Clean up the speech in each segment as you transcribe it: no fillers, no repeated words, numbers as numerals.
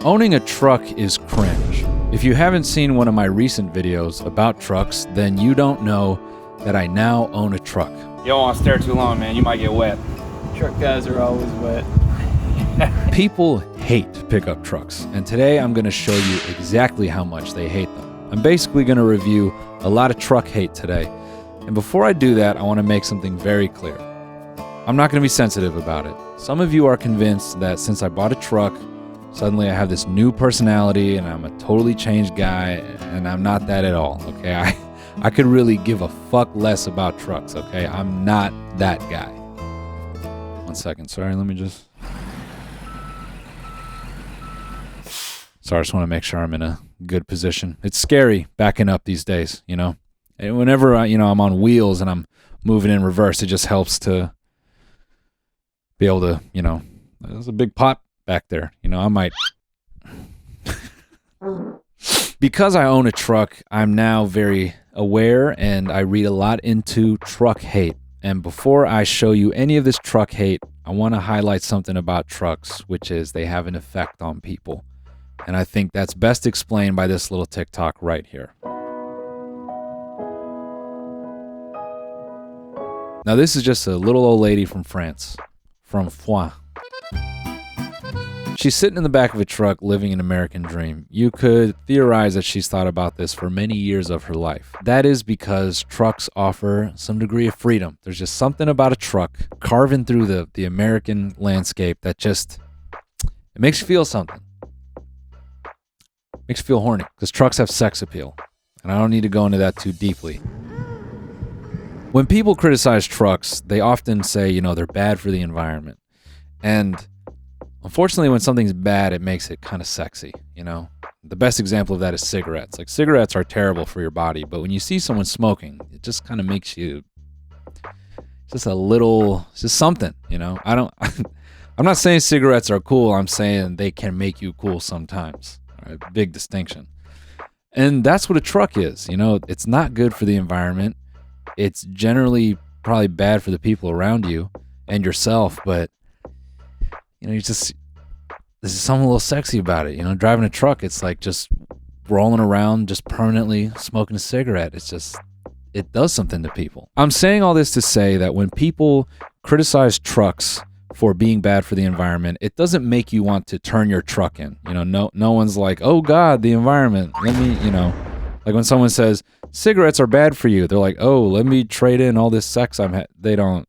Owning a truck is cringe. If you haven't seen one of my recent videos about trucks, then you don't know that I now own a truck. You don't want to stare too long, man. You might get wet. Truck guys are always wet. People hate pickup trucks, and today I'm going to show you exactly how much they hate them. I'm basically going to review a lot of truck hate today. And before I do that, I want to make something very clear. I'm not going to be sensitive about it. Some of you are convinced that since I bought a truck, suddenly I have this new personality and I'm a totally changed guy, and I'm not that at all, okay? I could really give a fuck less about trucks, okay? I'm not that guy. 1 second, sorry, let me just... Sorry, I just want to make sure I'm in a good position. It's scary backing up these days, you know? And whenever, I'm on wheels and I'm moving in reverse, it just helps to be able to, there's a big pot back there. I might... Because I own a truck, I'm now very aware and I read a lot into truck hate. And before I show you any of this truck hate, I want to highlight something about trucks, which is they have an effect on people. And I think that's best explained by this little TikTok right here. Now this is just a little old lady from France, from Foix. She's sitting in the back of a truck living an American dream. You could theorize that she's thought about this for many years of her life. That is because trucks offer some degree of freedom. There's just something about a truck carving through the American landscape that just, it makes you feel something. Makes you feel horny, because trucks have sex appeal. And I don't need to go into that too deeply. When people criticize trucks, they often say, they're bad for the environment. And unfortunately, when something's bad, it makes it kind of sexy, The best example of that is cigarettes. Like, cigarettes are terrible for your body, but when you see someone smoking, it just kind of makes you, it's just something, I'm not saying cigarettes are cool. I'm saying they can make you cool sometimes. All right, big distinction. And that's what a truck is, It's not good for the environment. It's generally probably bad for the people around you and yourself, but there's something a little sexy about it. Driving a truck, it's like just rolling around, just permanently smoking a cigarette. It does something to people. I'm saying all this to say that when people criticize trucks for being bad for the environment, it doesn't make you want to turn your truck in. No one's like, oh God, the environment. Let me, like when someone says cigarettes are bad for you, they're like, oh, let me trade in all this sex they don't,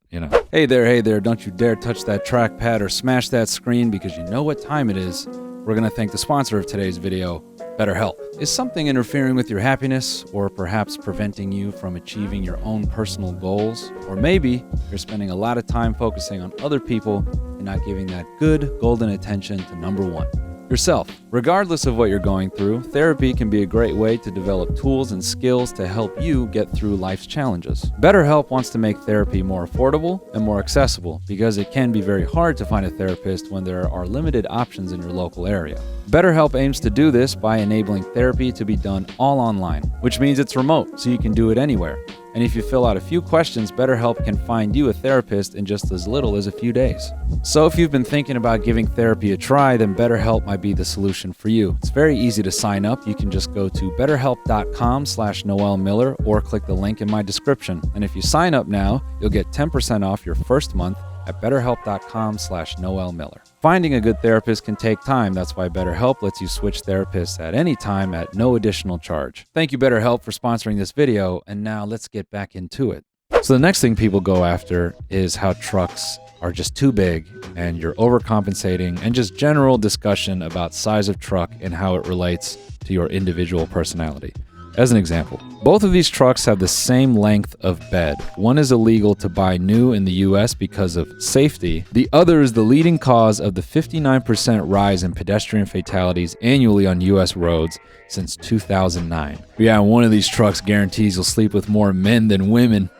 Hey there, don't you dare touch that trackpad or smash that screen, because you know what time it is. We're going to thank the sponsor of today's video, BetterHelp. Is something interfering with your happiness, or perhaps preventing you from achieving your own personal goals? Or maybe you're spending a lot of time focusing on other people and not giving that good golden attention to number one, yourself. Regardless of what you're going through, therapy can be a great way to develop tools and skills to help you get through life's challenges. BetterHelp wants to make therapy more affordable and more accessible, because it can be very hard to find a therapist when there are limited options in your local area. BetterHelp aims to do this by enabling therapy to be done all online, which means it's remote, so you can do it anywhere. And if you fill out a few questions, BetterHelp can find you a therapist in just as little as a few days. So if you've been thinking about giving therapy a try, then BetterHelp might be the solution for you. It's very easy to sign up. You can just go to betterhelp.com/Noel Miller or click the link in my description. And if you sign up now, you'll get 10% off your first month at betterhelp.com/Noel Miller. Finding a good therapist can take time. That's why BetterHelp lets you switch therapists at any time at no additional charge. Thank you, BetterHelp, for sponsoring this video. And now let's get back into it. So the next thing people go after is how trucks are just too big and you're overcompensating, and just general discussion about size of truck and how it relates to your individual personality. As an example, both of these trucks have the same length of bed. One is illegal to buy new in the US because of safety. The other is the leading cause of the 59% rise in pedestrian fatalities annually on US roads since 2009. Yeah, one of these trucks guarantees you'll sleep with more men than women.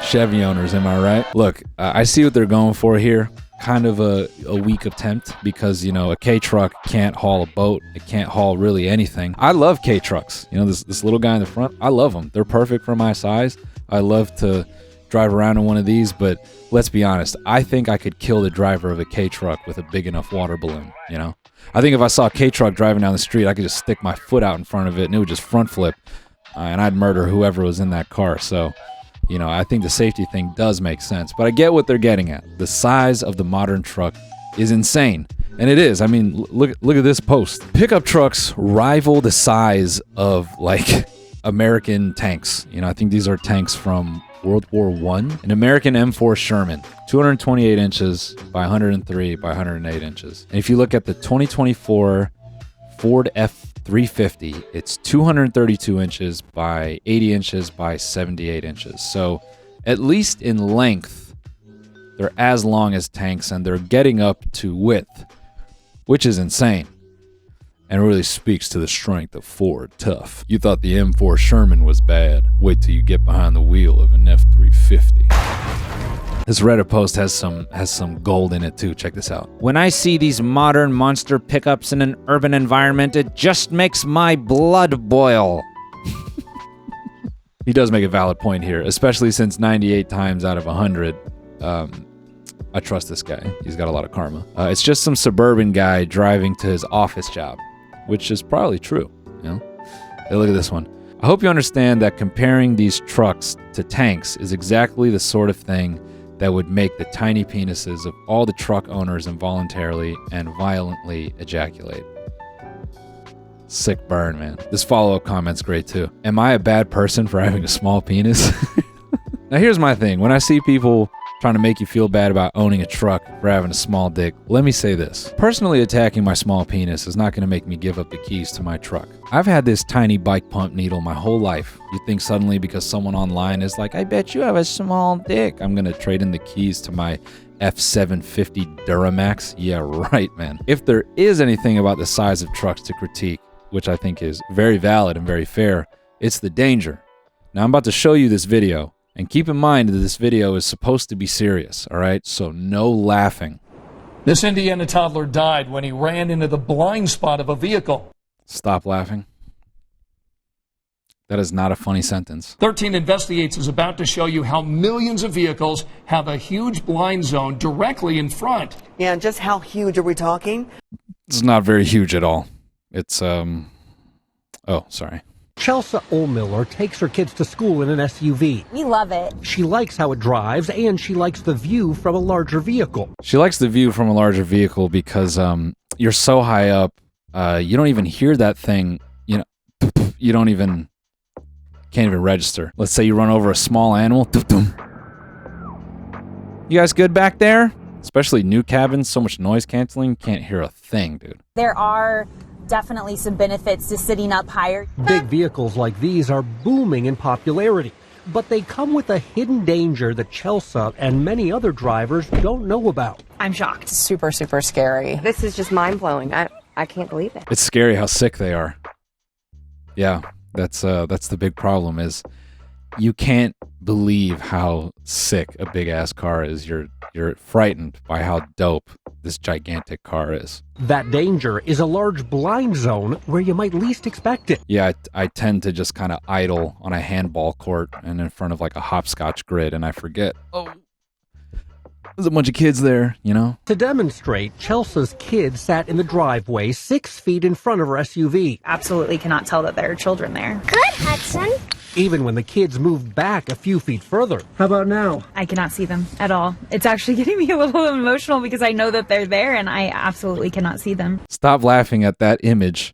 Chevy owners, am I right? Look, I see what they're going for here. Kind of a weak attempt, because a K truck can't haul a boat. It can't haul really anything. I love K trucks. This little guy in the front, I love them. They're perfect for my size. I love to drive around in one of these, but let's be honest. I think I could kill the driver of a K-truck with a big enough water balloon, you know? I think if I saw a K-truck driving down the street, I could just stick my foot out in front of it and it would just front flip, and I'd murder whoever was in that car. So, you know, I think the safety thing does make sense, but I get what they're getting at. The size of the modern truck is insane. And it is. I mean, look at this post. Pickup trucks rival the size of, like, American tanks. You know, I think these are tanks from World War I. An American M4 Sherman, 228 inches by 103 by 108 inches. And if you look at the 2024 Ford F350, it's 232 inches by 80 inches by 78 inches. So at least in length, they're as long as tanks, and they're getting up to width, which is insane and really speaks to the strength of Ford Tough. You thought the M4 Sherman was bad. Wait till you get behind the wheel of an F350. This Reddit post has some gold in it too. Check this out. When I see these modern monster pickups in an urban environment, it just makes my blood boil. He does make a valid point here, especially since 98 times out of 100, I trust this guy. He's got a lot of karma. It's just some suburban guy driving to his office job, which is probably true, you know? Hey, look at this one. I hope you understand that comparing these trucks to tanks is exactly the sort of thing that would make the tiny penises of all the truck owners involuntarily and violently ejaculate. Sick burn, man. This follow-up comment's great too. Am I a bad person for having a small penis? Now here's my thing. When I see people trying to make you feel bad about owning a truck for having a small dick, let me say this. Personally attacking my small penis is not going to make me give up the keys to my truck. I've had this tiny bike pump needle my whole life. You think suddenly because someone online is like, I bet you have a small dick, I'm going to trade in the keys to my F750 Duramax? Yeah, right, man. If there is anything about the size of trucks to critique, which I think is very valid and very fair, it's the danger. Now I'm about to show you this video. And keep in mind that this video is supposed to be serious, all right? So no laughing. This Indiana toddler died when he ran into the blind spot of a vehicle. Stop laughing. That is not a funny sentence. 13 Investigates is about to show you how millions of vehicles have a huge blind zone directly in front. Yeah, and just how huge are we talking? It's not very huge at all. It's, oh, sorry. Chelsea Ohlmiller takes her kids to school in an SUV. We love it. She likes how it drives, and she likes the view from a larger vehicle. She likes the view from a larger vehicle because you're so high up, you don't even hear that thing. You know, you don't even, can't even register. Let's say you run over a small animal. You guys good back there? Especially new cabins, so much noise canceling, can't hear a thing, dude. There are definitely some benefits to sitting up higher. Big vehicles like these are booming in popularity, but they come with a hidden danger that Chelsea and many other drivers don't know about. I'm shocked. Super, super scary. This is just mind-blowing. I can't believe it. It's scary how sick they are. Yeah, that's the big problem is you can't believe how sick a big-ass car is. You're frightened by how dope this gigantic car is. That danger is a large blind zone where you might least expect it. Yeah, I tend to just kind of idle on a handball court and in front of like a hopscotch grid, and I forget, oh, there's a bunch of kids there, you know? To demonstrate, Chelsea's kid sat in the driveway 6 feet in front of her SUV. Absolutely cannot tell that there are children there. Good, Hudson. Even when the kids moved back a few feet further. How about now? I cannot see them at all. It's actually getting me a little emotional because I know that they're there and I absolutely cannot see them. Stop laughing at that image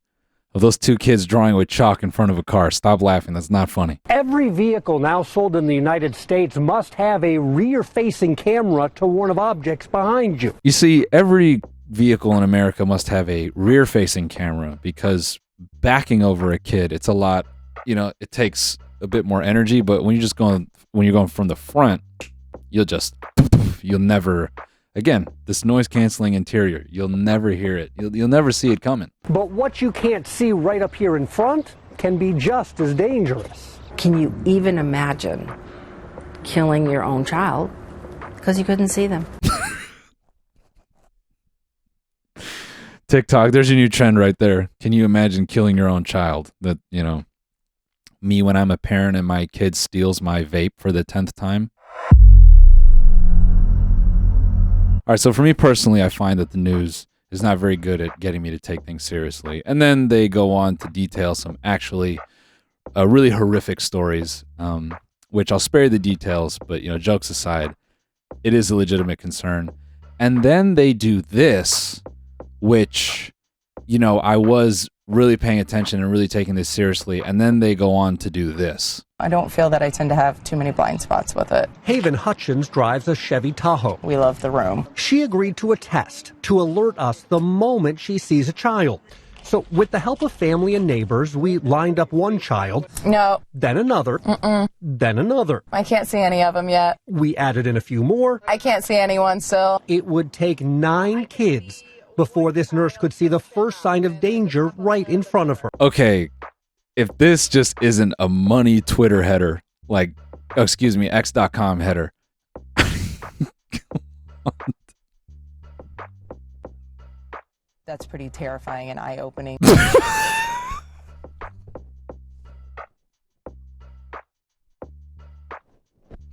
of those two kids drawing with chalk in front of a car. Stop laughing. That's not funny. Every vehicle now sold in the United States must have a rear-facing camera to warn of objects behind you. You see, every vehicle in America must have a rear-facing camera because backing over a kid, it's a lot, you know, it takes a bit more energy, but when you're going from the front, you'll never, again, this noise canceling interior, you'll never hear it. You'll never see it coming. But what you can't see right up here in front can be just as dangerous. Can you even imagine killing your own child because you couldn't see them? TikTok, there's your new trend right there. Can you imagine killing your own child? That, you know, me when I'm a parent and my kid steals my vape for the 10th time. right, so for me personally, I find that the news is not very good at getting me to take things seriously. And then they go on to detail some actually really horrific stories, which I'll spare you the details, but, jokes aside, it is a legitimate concern. And then they do this, which, I was really paying attention and really taking this seriously, and then they go on to do this. I don't feel that I tend to have too many blind spots with it. Haven Hutchins drives a Chevy Tahoe. We love the room. She agreed to a test to alert us the moment she sees a child. So with the help of family and neighbors, we lined up one child. No. Then another. Then another. I can't see any of them yet. We added in a few more. I can't see anyone still. It would take 9 kids before this nurse could see the first sign of danger right in front of her. Okay, if this just isn't a money Twitter header, X.com header. That's pretty terrifying and eye-opening.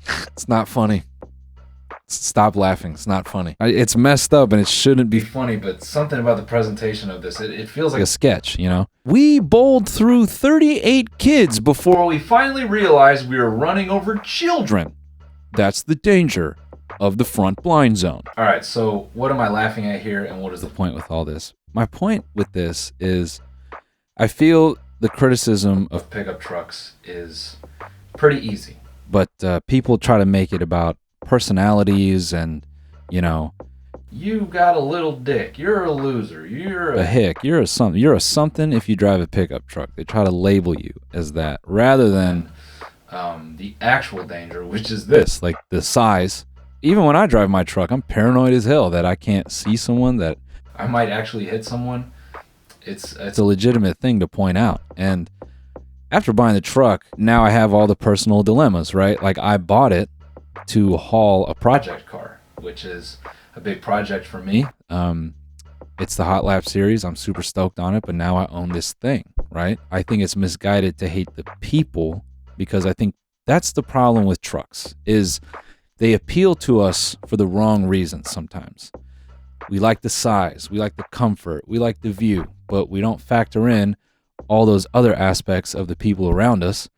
It's not funny. Stop laughing. It's not funny. It's messed up and it shouldn't be funny, but something about the presentation of this, it feels like a sketch, We bowled through 38 kids before we finally realized we were running over children. That's the danger of the front blind zone. All right, so what am I laughing at here, and what is the point with all this? My point with this is I feel the criticism of pickup trucks is pretty easy, but people try to make it about personalities and, you got a little dick, you're a loser, you're a hick, you're a something if you drive a pickup truck. They try to label you as that rather than the actual danger, which is this, like the size. Even when I drive my truck, I'm paranoid as hell that I can't see someone, that I might actually hit someone. It's a legitimate thing to point out. And after buying the truck, now I have all the personal dilemmas, right? Like I bought it to haul a project car, which is a big project for me. It's the Hot Lap series. I'm super stoked on it, but now I own this thing, right? I think it's misguided to hate the people, because I think that's the problem with trucks, is they appeal to us for the wrong reasons sometimes. We like the size, we like the comfort, we like the view, but we don't factor in all those other aspects of the people around us,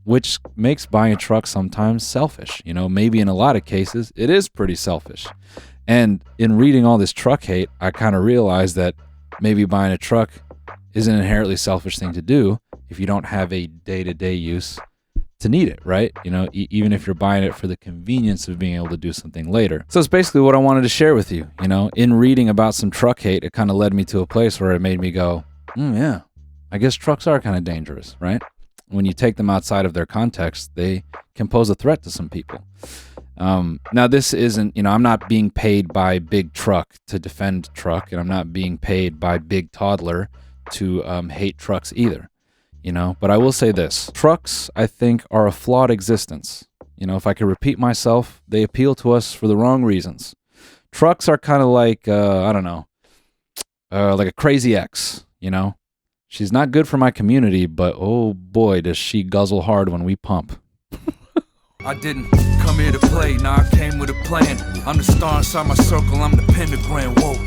which makes buying a truck sometimes selfish. Maybe in a lot of cases, it is pretty selfish. And in reading all this truck hate, I kind of realized that maybe buying a truck is an inherently selfish thing to do if you don't have a day-to-day use to need it, right? Even if you're buying it for the convenience of being able to do something later. So it's basically what I wanted to share with you. In reading about some truck hate, it kind of led me to a place where it made me go, yeah, I guess trucks are kind of dangerous, right? When you take them outside of their context, they can pose a threat to some people. Now, this isn't, I'm not being paid by Big Truck to defend truck, and I'm not being paid by Big Toddler to hate trucks either. But I will say this. Trucks, I think, are a flawed existence. If I could repeat myself, they appeal to us for the wrong reasons. Trucks are kind of like, I don't know, like a crazy ex, She's not good for my community, but oh boy, does she guzzle hard when we pump. I didn't come here to play, nah, I came with a plan. I'm the star inside my circle, I'm the pentagram, whoa.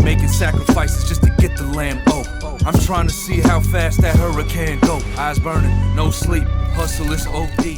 Making sacrifices just to get the land, oh. I'm trying to see how fast that hurricane go. Eyes burning, no sleep, hustle is OD.